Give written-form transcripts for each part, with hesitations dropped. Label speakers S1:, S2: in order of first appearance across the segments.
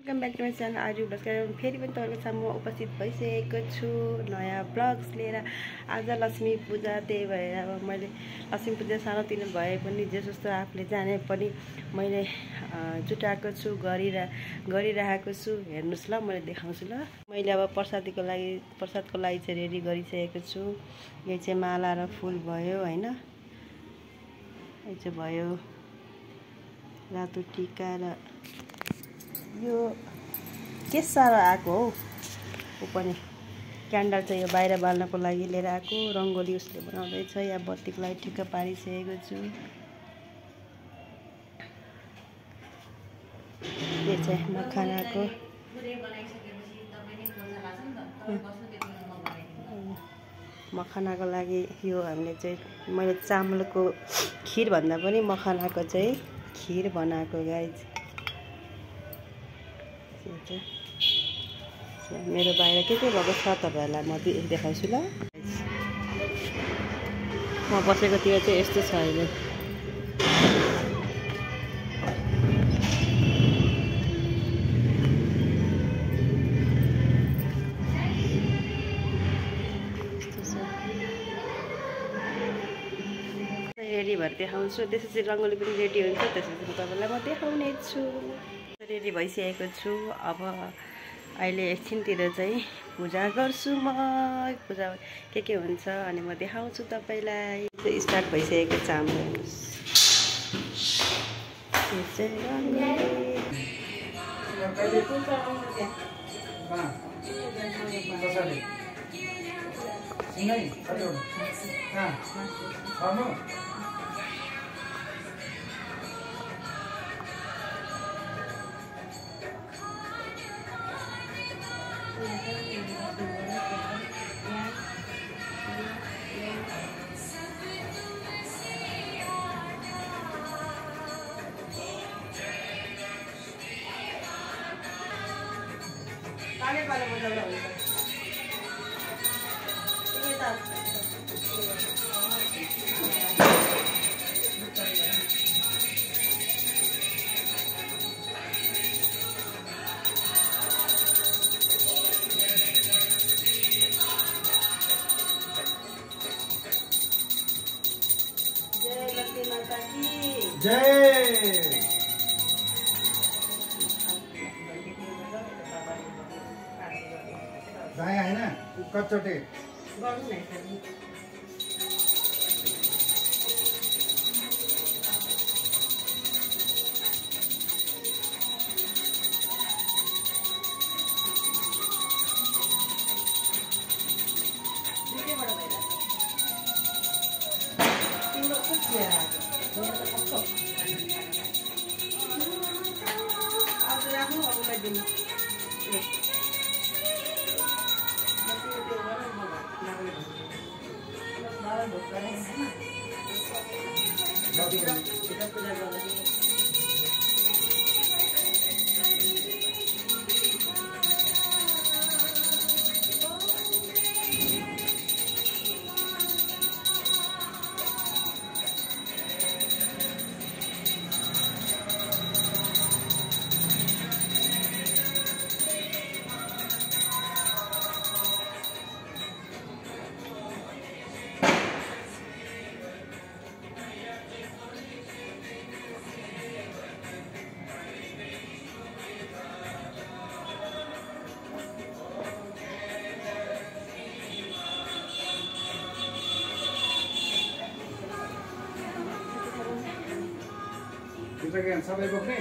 S1: Welcome back to my channel Aryu blogs. फेरि पनि तपाईँको सामु उपस्थित भइसकेको छु नयाँ ब्लग्स लिएर। आज लक्ष्मी पूजा, त्यही भएर अब मैले लक्ष्मी पूजा सानोतिनो भए पनि जे जस्तो आफूले जाने पनि मैले जुटाएको छु, गरिरहेको छु। हेर्नुहोस् ल, मैले देखाउँछु ल। मैले अब प्रसादको लागि चाहिँ रेडी गरिसकेको छु। यो चाहिँ माला र फुल भयो हैन, यो चाहिँ भयो रातो टीका र यो के साह्रो आएको हो पनि क्यान्डल चाहिँ यो बाहिर बाल्नको लागि लिएर आएको। रङ्गोली उसले बनाउँदैछ, या बत्तीको लागि ठिक्क पारिसकेको छु। यो चाहिँ मखानाको लागि यो हामीले चाहिँ मैले चामलको खिर भन्दा पनि मखानाको चाहिँ खिर बनाएको गाइज। मेरो बाहिर के भएको छ तपाईँहरूलाई म देखाउँछु ल। म बसेकोतिर चाहिँ यस्तो छ अहिले। रेडी भएर देखाउँछु। त्यसपछि रङ्गोली पनि रेडी हुन्छ, त्यसपछि तपाईँलाई म देखाउने छु। रेडी भइसकेको छु। अब अहिले एकछिनतिर चाहिँ पूजा गर्छु म। पूजा के हुन्छ अनि म देखाउँछु तपाईँलाई। स्टार्ट भइसकेको छ हाम्रो। यो चाहिँ
S2: दाया हैन कच्चोटे
S1: गर्नु नै छ नि। तिम्रो कति आएको अब राख्नु, अरूलाई दिनु।
S2: सबै बोक्ने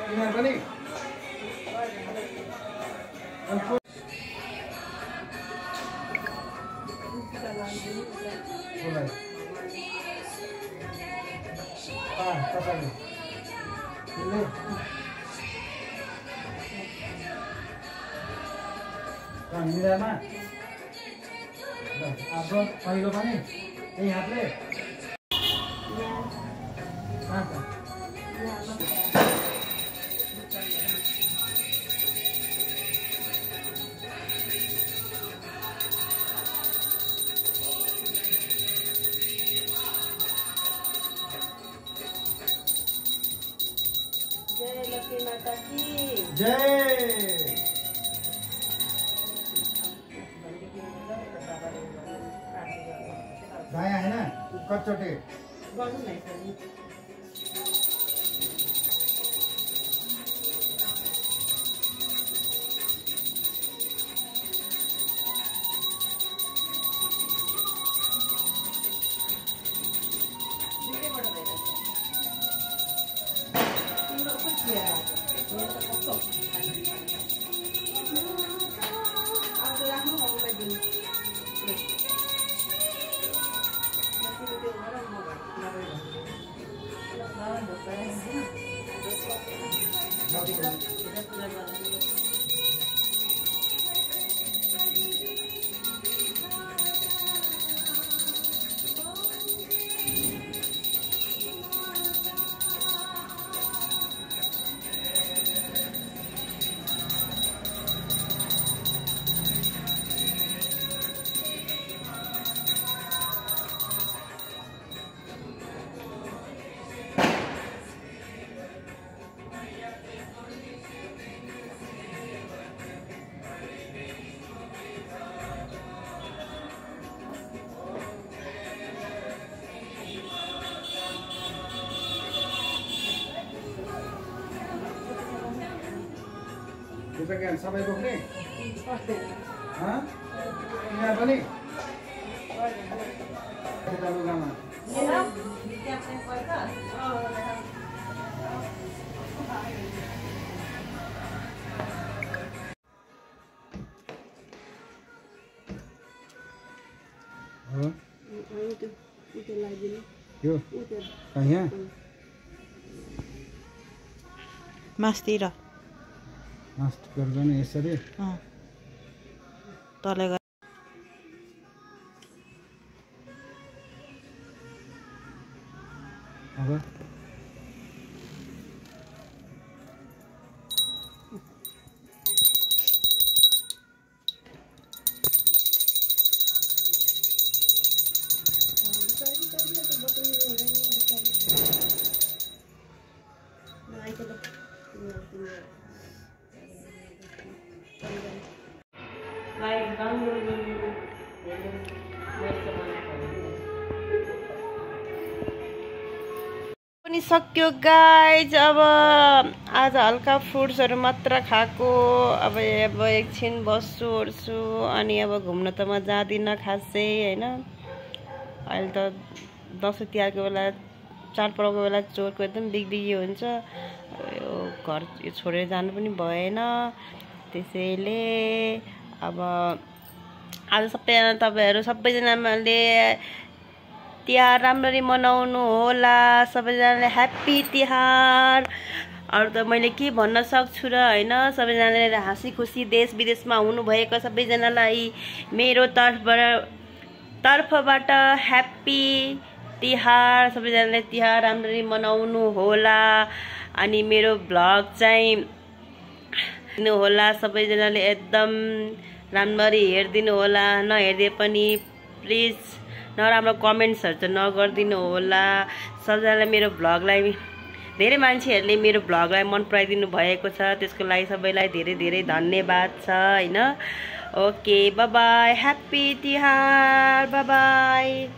S2: तिनीहरू पनि मिलामा अब पहिलो पनि यही हातले
S1: जय लक्ष्मी माता की
S2: जय। दायाँ होइन कचोटि
S1: गर्नु न यसरी
S2: रुपियाँ सबै बोक्ने तिनीहरू पनि लुगामा यो यहाँ
S1: मास्तिर
S2: मास्ट गर्दैन यसरी
S1: तले
S2: अब
S1: पनि सक्यो गाइज। अब आज हल्का फ्रुट्सहरू मात्र खाएको। अब एकछिन बस्छु ओर्छु अनि अब घुम्न त म जाँदिनँ खासै होइन। अहिले त दसैँ तिहारको बेला चाडपर्वको बेला चोरको एकदम बिगबिगी हुन्छ। यो घर छोडेर जानु पनि भएन। त्यसैले अब आज सबैजना तपाईँहरू सबैजनाले तिहार राम्ररी मनाउनु होला। सबैजनाले ह्याप्पी तिहार। अरू त मैले के भन्न सक्छु र होइन। सबैजनाले हाँसी खुसी देश विदेशमा हुनुभएको सबैजनालाई मेरो तर्फबाट ह्याप्पी तिहार। सबैजनाले तिहार राम्ररी मनाउनु होला। अनि मेरो भ्लग चाहिँ हेर्नु होला। सबैजनाले एकदम राम्ररी हेरिदिनु होला। नहेर्दे पनि प्लिज नराम्रो कमेन्ट्सहरू चाहिँ नगरिदिनु होला। सबैजनाले मेरो भ्लगलाई धेरै मान्छेहरूले मेरो भ्लगलाई मन पराइदिनु भएको छ। त्यसको लागि सबैलाई धेरै धेरै धन्यवाद छ होइन। Okay by by. Happy Tihar. By by.